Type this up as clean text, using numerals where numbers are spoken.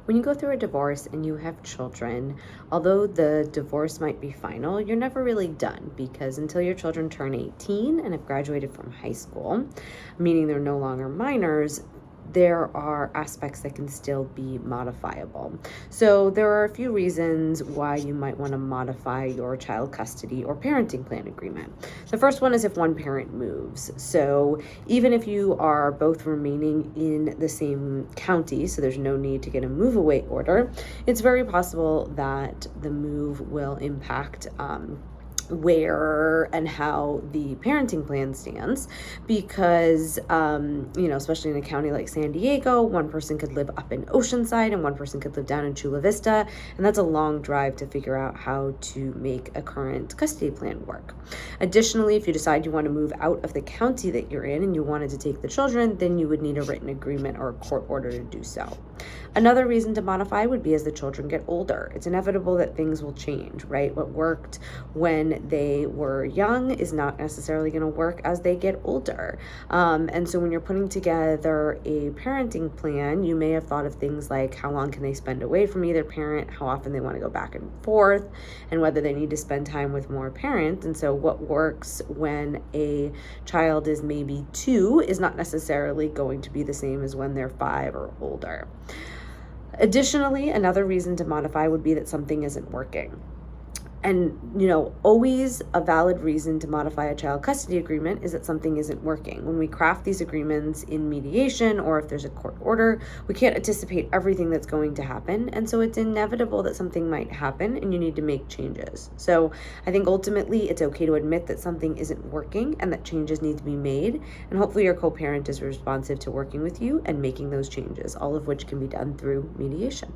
When you go through a divorce and you have children, although the divorce might be final, you're never really done, because until your children turn 18 and have graduated from high school, meaning they're no longer minors, there are aspects that can still be modifiable. So there are a few reasons why you might want to modify your child custody or parenting plan agreement. The first one is if one parent moves. So even if you are both remaining in the same county, so there's no need to get a move away order, it's very possible that the move will impact where and how the parenting plan stands, because especially in a county like San Diego, one person could live up in Oceanside and one person could live down in Chula Vista, and that's a long drive to figure out how to make a current custody plan work. Additionally, if you decide you want to move out of the county that you're in and you wanted to take the children, then you would need a written agreement or a court order to do so. Another reason to modify would be as the children get older. It's inevitable that things will change, right? What worked when they were young is not necessarily going to work as they get older. And so when you're putting together a parenting plan, you may have thought of things like how long can they spend away from either parent, how often they want to go back and forth, and whether they need to spend time with more parents. And so what works when a child is maybe 2 is not necessarily going to be the same as when they're 5 or older. Additionally, another reason to modify would be that something isn't working. And, always a valid reason to modify a child custody agreement is that something isn't working. When we craft these agreements in mediation, or if there's a court order, we can't anticipate everything that's going to happen. And so it's inevitable that something might happen and you need to make changes. So I think ultimately it's okay to admit that something isn't working and that changes need to be made. And hopefully your co-parent is responsive to working with you and making those changes, all of which can be done through mediation.